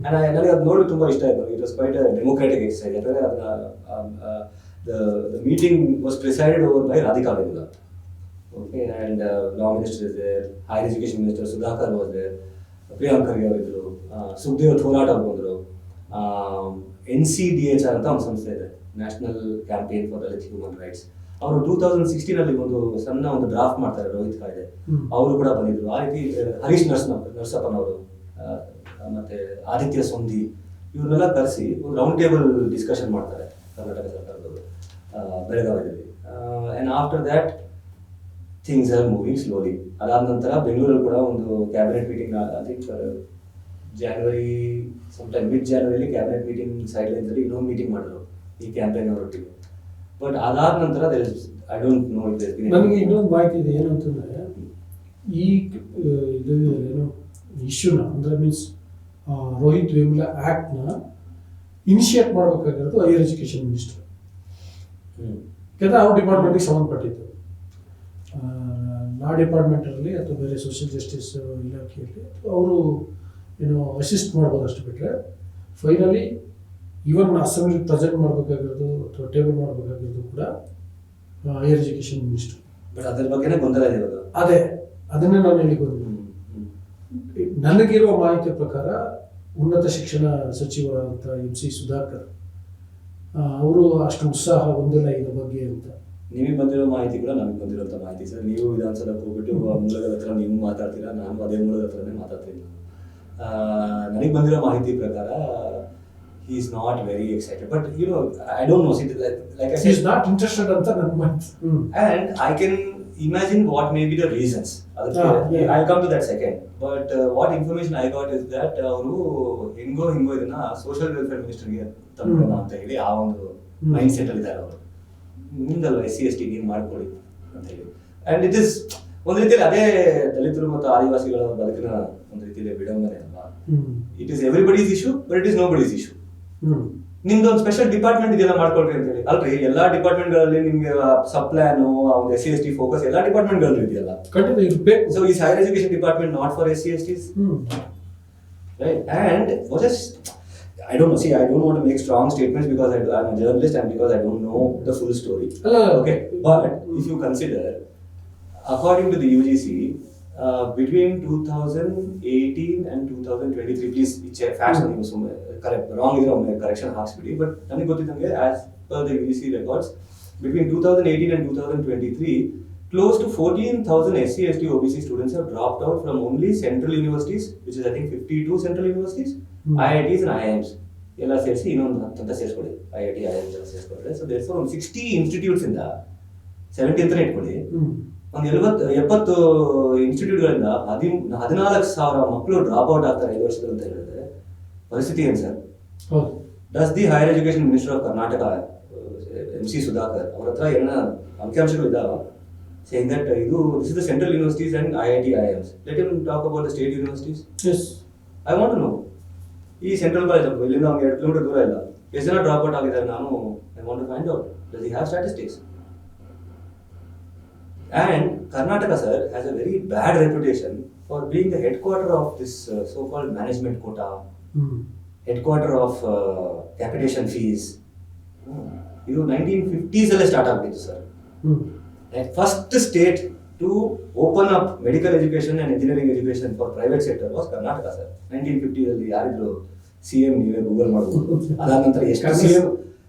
ನನಗೆ ಅದು ನೋಡಿ ತುಂಬಾ ಇಷ್ಟ ಆಯ್ತು. It was quite a democratic exercise. ಯಾಕಂದ್ರೆ ಅದನ್ನ the meeting was presided over by Radhika Vedula. Okay, and law minister is there, higher education minister Sudhakar was there, Priyank Kharge ಅವರಿದ್ರು, Sukhdev Thorat ಅವರು ಬಂದರು, NCDHR ಅಂತ ಒಂದು ಸಂಸ್ಥೆ ಇದೆ, national campaign for Dalit human rights. ಅವರು 2016 ಒಂದು ಸಣ್ಣ ಒಂದು ಡ್ರಾಫ್ಟ್ ಮಾಡ್ತಾರೆ ರೋಹಿತ್ ಕಾಯ್ದೆ, ಅವರು ಕೂಡ ಬಂದಿದ್ರು. ಆ ರೀತಿ ಹರೀಶ್ ನರಸಪ್ಪನವರು ಮತ್ತೆ ಆದಿತ್ಯ ಸೊಂದಿ ಇವ್ರನ್ನೆಲ್ಲ ಕರೆಸಿ ಒಂದು ರೌಂಡ್ ಟೇಬಲ್ ಡಿಸ್ಕಷನ್ ಮಾಡ್ತಾರೆ ಕರ್ನಾಟಕ ಸರ್ಕಾರದವರು ಬೆಳಗಾವಿಯಲ್ಲಿ. And after that things are moving slowly. ಅದಾದ ನಂತರ ಬೆಂಗಳೂರಲ್ಲಿ ಕೂಡ ಒಂದು cabinet meeting, I think January sometime mid ಜಾನ್ವರಿಲಿ ಕ್ಯಾಬಿನೆಟ್ ಮೀಟಿಂಗ್ ಸೈಡ್ ಲೈನ್ಸಲ್ಲಿ ಇನ್ನೊಂದು ಮೀಟಿಂಗ್ ಮಾಡಿದ್ರು ಈ ಕ್ಯಾಂಪೇನ್ ಅವರೊಟ್ಟಿಗೆ. ಬಟ್ ಅದಾದ ನಂತರ ಐ ಡೋಂಟ್ ನೋ ಇಟ್. ನನಗೆ ಇನ್ನೊಂದು ಮಾಹಿತಿ ಇದೆ, ಏನು ಅಂತಂದರೆ ಈ ಇದು ಏನು ಇಶ್ಯೂನ ಅಂದರೆ ಮೀನ್ಸ್ ರೋಹಿತ್ ವೇಮುಲಾ ಆ್ಯಕ್ಟ್ನ ಇನಿಷಿಯೇಟ್ ಮಾಡಬೇಕಾಗಿರೋದು ಹೈಯರ್ ಎಜುಕೇಷನ್ ಮಿನಿಸ್ಟರ್. ಯಾಕಂದರೆ ಅವ್ರ ಡಿಪಾರ್ಟ್ಮೆಂಟಿಗೆ ಸಂಬಂಧಪಟ್ಟಿದ್ದು. ಲಾ ಡಿಪಾರ್ಟ್ಮೆಂಟಲ್ಲಿ ಅಥವಾ ಬೇರೆ ಸೋಷಿಯಲ್ ಜಸ್ಟಿಸ್ ಇಲಾಖೆಯಲ್ಲಿ ಅವರು ಏನೋ ಅಸಿಸ್ಟ್ ಮಾಡ್ಬೋದು ಅಷ್ಟು ಬಿಟ್ಟರೆ, ಫೈನಲಿ ಈವನ್ ಅಸೆಂಬ್ಲಿ ಪ್ರೆಸೆಂಟ್ ಮಾಡಬೇಕಾಗಿರೋದು ಅಥವಾ ಟೇಬಲ್ ಮಾಡಬೇಕಾಗಿರೋದು ಕೂಡ ಹೈಯರ್ ಎಜುಕೇಷನ್ ಮಿನಿಸ್ಟರ್. ಬಟ್ ಅದ್ರ ಬಗ್ಗೆನೇ ಗೊಂದಲ ಇದೆ ಇವಾಗ. ಅದನ್ನೇ ನಾನು ಹೇಳಿ ಬಂದು ನನಗಿರುವ ಮಾಹಿತಿ ಪ್ರಕಾರ ಉನ್ನತ ಶಿಕ್ಷಣ ಸಚಿವರಾದಂಥ MC ಸುಧಾಕರ್ ಅವರು ಅಷ್ಟು ಉತ್ಸಾಹ ಹೊಂದಿಲ್ಲ ಇದ್ರ ಬಗ್ಗೆ ಅಂತ. ನಿಮಗೆ ಬಂದಿರೋ ಮಾಹಿತಿ ಕೂಡ ನಮಗೆ ಬಂದಿರೋಂಥ ಮಾಹಿತಿ ಸರ್. ನೀವು ವಿಧಾನಸೌಧಕ್ಕೆ ಹೋಗ್ಬಿಟ್ಟು ಮೂಲಗಳ ಹತ್ರ ನೀವು ಮಾತಾಡ್ತೀರಾ, ನಾನು ಅದೇ ಮೂಲದ ಹತ್ರನೇ ಮಾತಾಡ್ತೀನಿ. ನನಗೆ ಬಂದಿರೋ ಮಾಹಿತಿ ಪ್ರಕಾರ he is not very excited, but you know, I don't know, see, like I said, he is not interested anta ನನ್ನ ಮಾಹಿತಿ. And I can imagine what may be the reasons. I'll come to that second, but what information I got is that ಅವರು ಹೆಂಗೋ ಇದನ್ನ social welfare ಮಿನಿಸ್ಟರ್ಗೆ ತಂದ್ಕೊಳ್ಳೋಣ ಅಂತ ಹೇಳಿ ಆ ಒಂದು mind set ಅಲ್ಲಿ ಇದ್ದಾರೆ ಅವರು. ನಿಮ್ದಲ್ವ SC/ST ನೀವು ಮಾಡ್ಕೊಳ್ಳಿ ಅಂತ ಹೇಳಿ. ಅಂಡ್ ಇಟ್ ಇಸ್ ಒಂದು ರೀತಿಯಲ್ಲಿ ಅದೇ ದಲಿತರು ಮತ್ತು ಆದಿವಾಸಿಗಳ ಬದುಕಿನ ಒಂದು ರೀತಿಯಲ್ಲಿ ವಿಡಂಬನೆ ಅಲ್ವಾ. It is everybody's issue, but it is nobody's issue. ನಿಮ್ದೊಂದು ಸ್ಪೆಷಲ್ ಡಿಪಾರ್ಟ್ಮೆಂಟ್ ಇದೆಲ್ಲ ಮಾಡ್ಕೊಳ್ರಿ ಅಂತ ಹೇಳಿ. ಅಲ್ರಿ, ಎಲ್ಲಾ ಡಿಪಾರ್ಟ್ಮೆಂಟ್ ಗಳಲ್ಲಿ ನಿಮ್ಗೆ ಸಬ್ ಪ್ಲಾನ್, ಒಂದು SC/ST ಫೋಕಸ್ ಎಲ್ಲಾ ಡಿಪಾರ್ಟ್ಮೆಂಟ್ ಗಳಲ್ಲಿ ಇದೆಯಲ್ಲ. So is higher education department not for SC/STs, right? And what is, I don't know, see, I don't want to make strong statements because I'm a journalist and because I don't know the full story. Okay, but if you consider, according to the UGC, between 2018 and 2023, please check facts and news, correct, wrong is wrong, correction ಹಾಕ್ಸ್ಬಿಡಿ. But ನನಗೆ ಗೊತ್ತಿದ್ದಂಗೆ as per the UGC records, between 2018 and 2023, close to 14,000 SC/ST OBC students have dropped out from only central universities, which is I think 52 central universities, IITs and IIMs. ಎಲ್ಲ ಸೇರಿಸಿ ಇನ್ನೊಂದು 10 ಅಂತ ಸೇರಿಸ್ಕೊಳ್ಳಿ, IIT IIMs ಎಲ್ಲ ಸೇರಿಸ್ಕೊಂಡ್ರೆ. So there ಒಂದು 60 institutes ಇಂದ 70 ಅಂತ ಇಟ್ಕೊಳ್ಳಿ, ಒಂದು 70 ಇನ್ಸ್ಟಿಟ್ಯೂಟ್ಗಳಿಂದ 14,000 ಮಕ್ಕಳು ಡ್ರಾಪ್ ಔಟ್ ಆಗ್ತಾರೆ 5 ವರ್ಷದಲ್ಲಿ ಅಂತ ಹೇಳಿದ್ರೆ ಪರಿಸ್ಥಿತಿ ಏನು sir? Does the higher education minister of Karnataka MC Sudhakar ಅವ್ರ ಹತ್ರ ಏನ ಅಂಕಿಅಂಶಗಳು ಇದ್ದಾವ saying that this is the central universities and IIT IIMs? Let him talk about the state universities. Yes, I want to know. ಈ ಸೆಂಟ್ರಲ್ ಕಾಲೇಜ್ ಇಲ್ಲಿಂದ ಒಂದು 2 kilometre ದೂರ ಇಲ್ಲ, ಎಷ್ಟು ಜನ ಡ್ರಾಪ್ ಔಟ್ ಆಗಿದ್ದಾರೆ? ನಾನು I want to find out. Does he have statistics? And Karnataka, sir, has a very bad reputation for being the headquarter of this so-called management quota, headquarter of capitation fees. ಇದು 1950s ಅಲ್ಲೇ start ಆಗ್ತಿತ್ತು sir. First state to open up medical education and engineering education for private sector was Karnataka, sir. 1950 ಅಲ್ಲಿ ಯಾರಿದ್ರು CM? ನೀವೇ Google ಮಾಡ್ಬೋದು. ಅದಾದ ನಂತರ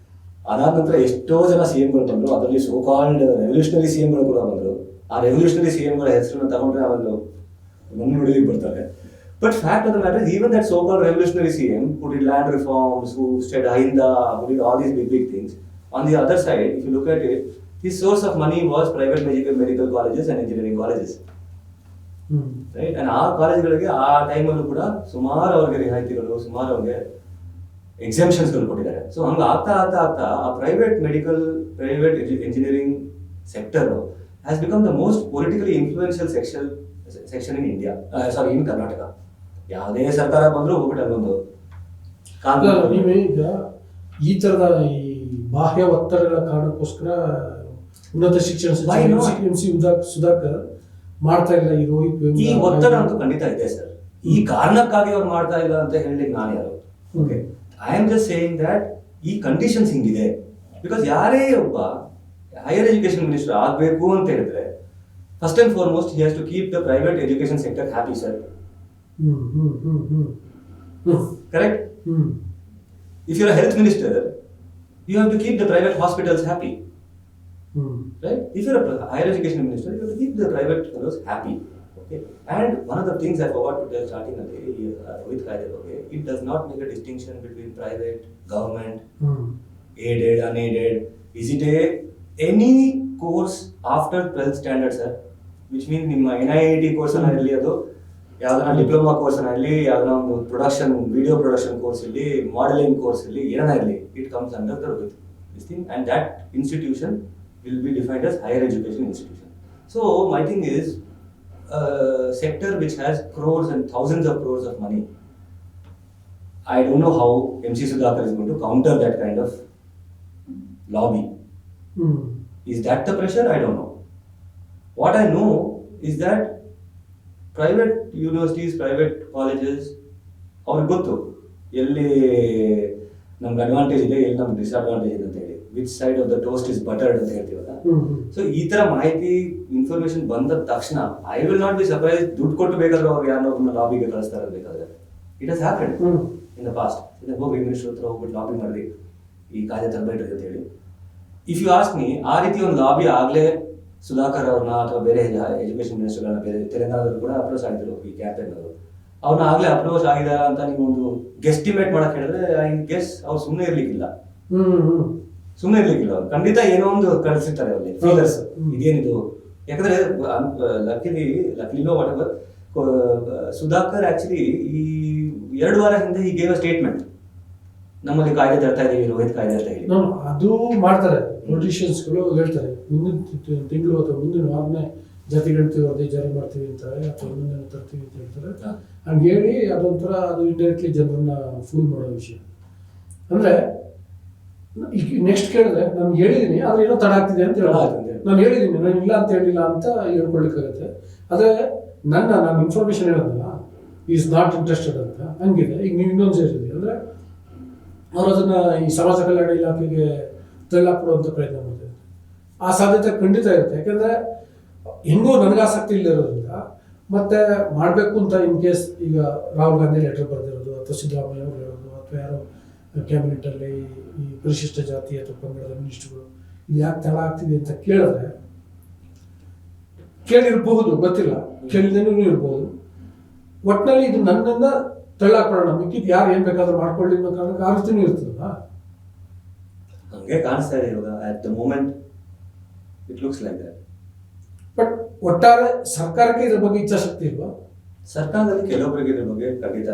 ಎಷ್ಟೋ ಜನ CMಗಳು ಬಂದರು, ಅದರಲ್ಲಿ ಸೋ ಕಾಲ್ಡ್ ರೆವಲ್ಯೂಷನರಿ CMಗಳು ಕೂಡ ಬಂದರು. ಆ ರೆವಲ್ಯೂಷನರಿ CMಗಳ ಹೆಸರನ್ನು ತಗೊಂಡ್ರೆ ಅವೆಲ್ಲ ಮಣ್ಣು ಹೊಡಿಲಿಕ್ಕೆ ಬರ್ತಾರೆ. But fact of the matter, even that so called revolutionary CM who did land reforms, who said Ahinda, who did all these big things, on the other side, if you look at it, his source of money was private medical colleges and engineering colleges. Right? And ಆ ಕಾಲೇಜ್ಗಳಿಗೆ ಆ ಟೈಮಲ್ಲೂ ಕೂಡ ಸುಮಾರು ಅವ್ರಿಗೆ ರಿಯಾಯಿತಿಗಳು, ಸುಮಾರು ಅವ್ರಿಗೆ ಎಕ್ಸಾಮ್ಷನ್ಸ್ಗಳು ಕೊಟ್ಟಿದ್ದಾರೆ. So ಹಂಗೆ ಆಗ್ತಾ ಆ private engineering sector has become the most politically influential section in India, in Karnataka. ಯಾವುದೇ ಸರ್ಕಾರ ಬಂದರೂ ಹೋಗ್ಬಿಟ್ಟು ಅಲ್ಲೊಂದು ನೀವೇ ಈಗ ಈ ಥರದ ಈ ಬಾಹ್ಯ ಒತ್ತಡಗಳ ಕಾರಣಕ್ಕೋಸ್ಕರ ಉನ್ನತ ಶಿಕ್ಷಣ ಸಚಿವ MC ಸುಧಾಕರ್ ಮಾಡ್ತಾ ಇಲ್ಲ ಈ ರೋಹಿತ್ ವೇಮುಲಾ. ಈ ಒತ್ತಡ ಅಂತೂ ಖಂಡಿತ ಇದೆ ಸರ್. ಈ ಕಾರಣಕ್ಕಾಗಿ ಅವ್ರು ಮಾಡ್ತಾ ಇಲ್ಲ ಅಂತ ಹೇಳಲಿಕ್ಕೆ ನಾನು ಯಾರು? Okay, I am just saying that ಈ ಕಂಡೀಷನ್ಸ್ ಹಿಂಗಿದೆ. ಬಿಕಾಸ್ ಯಾರೇ ಒಬ್ಬ ಹೈಯರ್ ಎಜುಕೇಶನ್ ಮಿನಿಸ್ಟರ್ ಆಗಬೇಕು ಅಂತ ಹೇಳಿದ್ರೆ first and foremost he has to keep the private education sector happy sir. Correct? If you're a health minister, you have to keep the private hospitals happy. Right? If you're a higher education minister, you have to keep the private fellows happy. Okay? And one of the things I forgot to tell starting with Kaide, okay, it does not make a distinction between private, government, aided, unaided. Is it any course after 12th standard, sir? Which means ನಿಮ್ಮ NIIT course ಇರಲಿ, ಅದು ಯಾವ್ದಾರ diploma course ಇರಲಿ, ಯಾವ್ದಾರ ಒಂದು production video production course ಇರಲಿ, modelling course ಇರಲಿ, ಏನಾರ ಇರಲಿ, it comes under this thing, and that institution will be defined as higher education institution. So my thing is sector which has crores and thousands of crores of money. I don't know how MC Sudhakar is going to counter that kind of lobby. Is that the pressure? I don't know. What I know is that private universities, private colleges, ಅವ್ರಿಗೆ ಗೊತ್ತು ಎಲ್ಲಿ ನಮ್ಗೆ advantage ಇದೆ, ಎಲ್ಲಿ ನಮ್ಗೆ disadvantage ಇದೆ ಅಂತ ಹೇಳಿ, which side of the toast is ಬಟರ್ಡ್ ಅಂತ ಹೇಳ್ತೀವಲ್ಲ. ಸೊ ಈ ತರ ಮಾಹಿತಿ ಇನ್ಫಾರ್ಮೇಶನ್ ಬಂದ ತಕ್ಷಣ I will not be surprise, ದುಡ್ಡು ಕೊಟ್ಟು ಬೇಕಾದ್ರೆ ಅವ್ರು ಯಾರೋ ಲಾಬಿಗೆ ಕಳಿಸ್ತಾರೆ ಬೇಕಾದ್ರೆ. It has happened in the past. ಹೋಗಿ ಮಿನಿಸ್ಟರ್ ಹತ್ರ ಹೋಗ್ಬಿಟ್ಟು ಲಾಬಿ ಮಾಡಿದ್ವಿ ಈ ಕಾಯ್ದೆ ತರಬೇಡ್ರಿ ಅಂತ ಹೇಳಿ. ಇಫ್ ಯು ಆಸ್ಕ್ ಮೀ, ಆ ರೀತಿ ಒಂದು ಲಾಬಿ ಆಗಲೇ ಸುಧಾಕರ್ ಅವ್ರನ್ನ ಅಥವಾ ಬೇರೆ ಎಜುಕೇಶನ್ ಮಿನಿಸ್ಟರ್ಗಳನ್ನ ಬೇರೆ ತೆಲಂಗಾಣದಲ್ಲೂ ಕೂಡ ಅಪ್ರೋಚ್ ಆಗಿದ್ರು ಈ ಕ್ಯಾಂಪೇನ್ ಅವರು. ಅವ್ರನ್ನ ಆಗ್ಲೇ ಅಪ್ರೋಚ್ ಆಗಿದಾರ ಅಂತ ನೀವು ಒಂದು ಗೆಸ್ಟಿಮೇಟ್ ಮಾಡಕ್ ಹೇಳಿದ್ರೆ ಐ ಗೆಸ್ ಅವ್ರು ಸುಮ್ಮನೆ ಇರ್ಲಿಕ್ಕಿಲ್ಲ. ಅವ್ರು ಖಂಡಿತ ಏನೋ ಒಂದು ಕಳಿಸಿರ್ತಾರೆ ಅವ್ರಿಗೆ ಫೀಲರ್ಸ್, ಇದೇನಿದು. ಯಾಕಂದ್ರೆ ಲಕ್ಲಿನೋ ವಾಟ್ ಎವರ್, ಸುಧಾಕರ್ ಆಕ್ಚುಲಿ ಈ 2 ವಾರ ಹಿಂದೆ ಈ ಗೇವ್ ಅ ಸ್ಟೇಟ್ಮೆಂಟ್, ನಮ್ಮಲ್ಲಿ ಕಾಯ್ದೆ ತರ್ತಾ ಇದೀವಿ, ರೋಹಿತ್ ಕಾಯ್ದೆ ಅಂತ ಹೇಳಿ. ಅದು ಮಾಡ್ತಾರೆ ಪೊಲಿಟಿಷಿಯನ್ಸ್ಗಳು, ಹೇಳ್ತಾರೆ ಮುಂದಿನ ತಿಂಗಳು ಅಥವಾ ಮುಂದಿನ ವಾರನೇ ಜಾತಿಗಣತಿ ವರದಿ ಜಾರಿ ಮಾಡ್ತೀವಿ ಅಂತಾರೆ, ಅಥವಾ ಇನ್ನೊಂದೇನೋ ತರ್ತೀವಿ ಅಂತ ಹೇಳ್ತಾರೆ. ಹಂಗೆ ಹೇಳಿ ಅದೊಂಥರ ಅದು ಇಂಡೈರೆಕ್ಟ್ಲಿ ಜನರನ್ನ ಫೂಲ್ ಮಾಡೋ ವಿಷಯ. ಅಂದರೆ ಈಗ ನೆಕ್ಸ್ಟ್ ಕೇಳಿದ್ರೆ ನಾನು ಹೇಳಿದ್ದೀನಿ ಆದರೆ ಏನೋ ತಡ ಆಗ್ತಿದೆ ಅಂತ ಹೇಳೋದು. ನಾನು ಹೇಳಿದ್ದೀನಿ, ನಾನು ಇಲ್ಲ ಅಂತ ಹೇಳಿಲ್ಲ ಅಂತ ಹೇಳ್ಕೊಳ್ಲಿಕ್ಕಾಗತ್ತೆ. ಆದರೆ ನಾನು ಇನ್ಫಾರ್ಮೇಷನ್ ಹೇಳೋದಲ್ಲ, ಈಸ್ ನಾಟ್ ಇಂಟ್ರೆಸ್ಟೆಡ್ ಅಂತ ಹಂಗಿದೆ. ಈಗ ನೀವು ಇನ್ನೊಂದು ಸೇರಿದ್ರಿ ಅಂದರೆ ಅವರು ಅದನ್ನು ಈ ಸಮಾಜ ಕಲ್ಯಾಣ ಇಲಾಖೆಗೆ ತಳ್ಳಾಕ್ಬಿಡುವಂಥ ಪ್ರಯತ್ನ ಮಾಡ್ತಾರೆ. ಆ ಸಾಧ್ಯತೆ ಖಂಡಿತ ಇರುತ್ತೆ. ಯಾಕೆಂದರೆ ಹೆಂಗೂ ನನಗೆ ಆಸಕ್ತಿ ಇಲ್ಲದಿರೋದ್ರಿಂದ, ಮತ್ತೆ ಮಾಡಬೇಕು ಅಂತ ಇನ್ ಕೇಸ್ ಈಗ ರಾಹುಲ್ ಗಾಂಧಿ ಲೆಟರ್ ಬರೆದಿರೋದು, ಅಥವಾ ಸಿದ್ದರಾಮಯ್ಯ ಅವರು ಹೇಳೋದು, ಅಥವಾ ಯಾರೋ ಕ್ಯಾಬಿನೆಟಲ್ಲಿ ಈ ಪರಿಶಿಷ್ಟ ಜಾತಿ ಅಥವಾ ಪಂಗಡದ ಮಿನಿಸ್ಟ್ರುಗಳು ಇದು ಯಾಕೆ ತಡ ಆಗ್ತಿದೆ ಅಂತ ಕೇಳಿರಬಹುದು, ಗೊತ್ತಿಲ್ಲ, ಕೇಳಿದೇನೂ ಇರ್ಬೋದು. ಒಟ್ಟಿನಲ್ಲಿ ಇದು ನನ್ನಿಂದ ತಳ್ಳಾಕೊಳ್ಳೋಣ, ಮಿಕ್ಕಿದ್ದು ಯಾರು ಏನು ಬೇಕಾದ್ರೂ ಮಾಡ್ಕೊಳ್ಳಿ ಅನ್ನೋ ಕಾರಣಕ್ಕೆ ಆ ರೀತಿನೂ ಇರ್ತದಲ್ಲ. ಹಂಗೆ ಕಾಣಿಸ್ತಾ ಇದೆ ಇವಾಗ at the moment, it looks like that. But ಒಟ್ಟಾರೆ ಸರ್ಕಾರಕ್ಕೆ ಇದ್ರ ಬಗ್ಗೆ ಇಚ್ಛಾಶಕ್ತಿ ಇಲ್ವಾ? ಸರ್ಕಾರದಲ್ಲಿ ಕೆಲವೊಬ್ಬರಿಗೆ ಇದ್ರ ಬಗ್ಗೆ ಖಂಡಿತ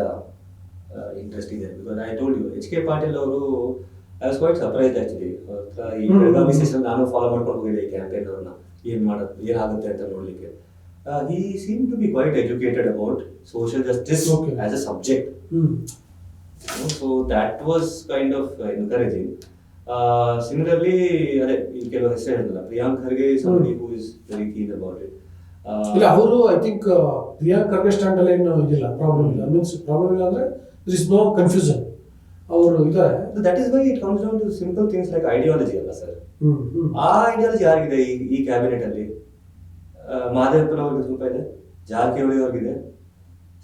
ಇಂಟ್ರೆಸ್ಟ್ ಇದೆ. Because I told you, HK Patil ಅವರು, I was quite surprise actually. ಈ ಬೆಳಗಾವಿ ಸೆಷನ್ ನಾನು ಫಾಲೋ ಮಾಡ್ಕೊಂಡು ಹೋಗಿದ್ದೆ ಈ ಕ್ಯಾಂಪೇನ್ ಅವ್ರನ್ನ, ಏನಾಗುತ್ತೆ ಅಂತ ನೋಡ್ಲಿಕ್ಕೆ. He seemed to be quite educated about social justice as a subject. So that was kind of encouraging. Similarly, ಕೆಲವು ಹೆಸರು ಹೇಳಿದ್ನಲ್ಲ, Priyank Kharge, somebody who is very keen about it. ಇಲ್ಲ, ಅವರು I think Priyank Kharge stand ಅಲ್ಲಿ ಏನು ಇದಿಲ್ಲ, ಪ್ರಾಬ್ಲಮ್ ಇಲ್ಲ. ಮೀನ್ಸ್ ಪ್ರಾಬ್ಲಮ್ ಇಲ್ಲ ಅಂದ್ರೆ there is no confusion. ಅವರು ಇದ್ದಾರೆ. That is why it comes down to simple things like ideology ಅಲ್ಲ ಸರ್. ಆ ಐಡಿಯಾಲಜಿ ಯಾರಿಗಿದೆ ಈ ಕ್ಯಾಬಿನೆಟ್ ಅಲ್ಲಿ? ಮಹದೇವಪ್ಪನ ಅವ್ರಿಗೆ ಸ್ವಲ್ಪ ಇದೆ, ಜಾರಕಿಹೊಳಿ ಅವ್ರಿಗಿದೆ,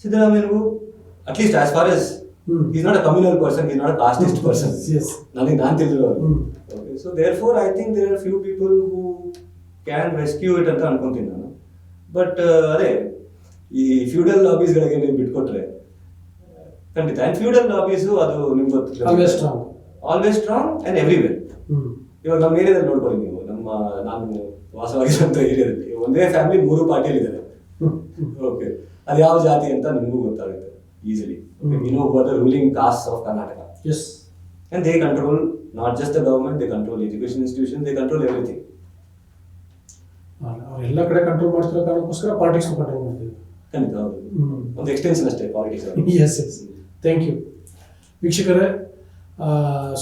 ಸಿದ್ದರಾಮಯ್ಯನಿಗೂ at least as far as is not a communal person, is not a casteist person, ನಾನು ತಿಳಿದ್ರು ಅವರು. So therefore I think there are few people who can rescue it ಅಂತ ಅನ್ಕೊಂತೀನಿ ನಾನು. ಬಟ್ ಅದೇ ಈ ಫ್ಯೂಡಲ್ ಲಾಬೀಸ್ಗಳಿಗೆ ನೀವು ಬಿಟ್ಕೊಟ್ರೆ ಖಂಡಿತ. ಆ್ಯಂಡ್ ಫ್ಯೂಡಲ್ ಲಾಬೀಸು ಅದು ನಿಮ್ಗೆ ಗೊತ್ತಿಲ್ಲ, ಆಲ್ವೇಸ್ ಸ್ಟ್ರಾಂಗ್ ಆ್ಯಂಡ್ ಎವ್ರಿವೇರ್. ಇವಾಗ ನಮ್ಮ ಏರಿಯಾದಲ್ಲಿ ನೋಡ್ಕೊಳ್ಳಿ ನೀವು, ನಾನು ವಾಸವಾಗಿರುವಂಥ ಏರಿಯಾದಲ್ಲಿ ಒಂದೇ ಫ್ಯಾಮಿಲಿ 3 ಪಾರ್ಟಿಯಲ್ಲಿ ಇದ್ದಾರೆ. ಓಕೆ, ಅದು ಯಾವ ಜಾತಿ ಅಂತ ನಿಮಗೂ ಗೊತ್ತಾಗುತ್ತೆ easily. You know who are the ruling caste of Karnataka. Yes. And they control not just the government, they control education institutions, they control everything. ಎಲ್ಲ ಕಡೆ ಕಂಟ್ರೋಲ್ ಮಾಡ್ತಿರೋ ಕಾರಣಕ್ಕೋಸ್ಕರ ಪಾಲಿಟಿಕ್ಸ್ ಕಂಟ್ರೋಲ್ ಮಾಡ್ತೀವಿ. ಖಂಡಿತ ಹೌದು, ಒಂದು ಎಕ್ಸ್ಟೆನ್ಷನ್ ಅಷ್ಟೇ politics. Yes yes, thank you. ವೀಕ್ಷಕರೇ,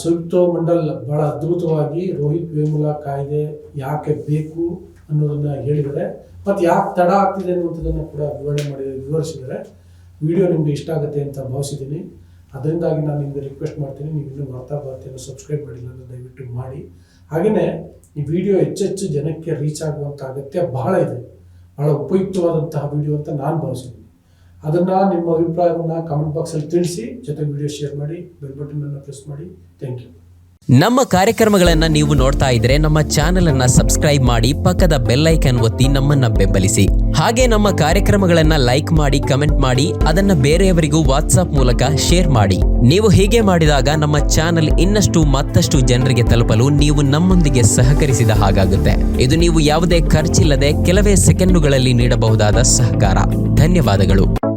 ಸಂಯುಕ್ತ ಮಂಡಲ್ ಬಹಳ ಅದ್ಭುತವಾಗಿ ರೋಹಿತ್ ವೇಮುಲಾ ಕಾಯ್ದೆ ಯಾಕೆ ಬೇಕು ಅನ್ನೋದನ್ನು ಹೇಳಿದ್ದಾರೆ, ಮತ್ತು ಯಾಕೆ ತಡ ಆಗ್ತಿದೆ ಅನ್ನುವಂಥದ್ದನ್ನು ಕೂಡ ವಿವರಿಸಿದ್ದಾರೆ. ವಿಡಿಯೋ ನಿಮಗೆ ಇಷ್ಟ ಆಗುತ್ತೆ ಅಂತ ಭಾವಿಸಿದ್ದೀನಿ. ಅದರಿಂದಾಗಿ ನಾನು ನಿಮಗೆ ರಿಕ್ವೆಸ್ಟ್ ಮಾಡ್ತೀನಿ, ನೀವು ಇನ್ನೂ ವಾರ್ತಾ ಭಾರತಿಯನ್ನು ಸಬ್ಸ್ಕ್ರೈಬ್ ಮಾಡಿಲ್ಲ ಅಂದರೆ ದಯವಿಟ್ಟು ಮಾಡಿ. ಹಾಗೆಯೇ ಈ ವಿಡಿಯೋ ಹೆಚ್ಚೆಚ್ಚು ಜನಕ್ಕೆ ರೀಚ್ ಆಗುವಂಥ ಅಗತ್ಯ ಬಹಳ ಇದೆ. ಬಹಳ ಉಪಯುಕ್ತವಾದಂತಹ ವಿಡಿಯೋ ಅಂತ ನಾನು ಭಾವಿಸಿದ್ದೀನಿ. ಅದನ್ನು ನಿಮ್ಮ ಅಭಿಪ್ರಾಯವನ್ನು ಕಮೆಂಟ್ ಬಾಕ್ಸಲ್ಲಿ ತಿಳಿಸಿ, ಜೊತೆಗೆ ವಿಡಿಯೋ ಶೇರ್ ಮಾಡಿ, ಬೆಲ್ ಬಟನನ್ನು ಪ್ರೆಸ್ ಮಾಡಿ. Thank you. ನಮ್ಮ ಕಾರ್ಯಕ್ರಮಗಳನ್ನು ನೀವು ನೋಡ್ತಾ ಇದ್ರೆ ನಮ್ಮ ಚಾನೆಲ್ ಅನ್ನ ಸಬ್ಸ್ಕ್ರೈಬ್ ಮಾಡಿ, ಪಕ್ಕದ ಬೆಲ್ ಐಕಾನ್ ಒತ್ತಿ ನಮ್ಮನ್ನ ಬೆಂಬಲಿಸಿ. ಹಾಗೆ ನಮ್ಮ ಕಾರ್ಯಕ್ರಮಗಳನ್ನ ಲೈಕ್ ಮಾಡಿ, ಕಮೆಂಟ್ ಮಾಡಿ, ಅದನ್ನ ಬೇರೆಯವರಿಗೂ ವಾಟ್ಸ್ಆಪ್ ಮೂಲಕ ಶೇರ್ ಮಾಡಿ. ನೀವು ಹೀಗೆ ಮಾಡಿದಾಗ ನಮ್ಮ ಚಾನೆಲ್ ಇನ್ನಷ್ಟು ಮತ್ತಷ್ಟು ಜನರಿಗೆ ತಲುಪಲು ನೀವು ನಮ್ಮೊಂದಿಗೆ ಸಹಕರಿಸಿದ ಹಾಗಾಗುತ್ತೆ. ಇದು ನೀವು ಯಾವುದೇ ಖರ್ಚಿಲ್ಲದೆ ಕೆಲವೇ ಸೆಕೆಂಡುಗಳಲ್ಲಿ ನೀಡಬಹುದಾದ ಸಹಕಾರ. ಧನ್ಯವಾದಗಳು.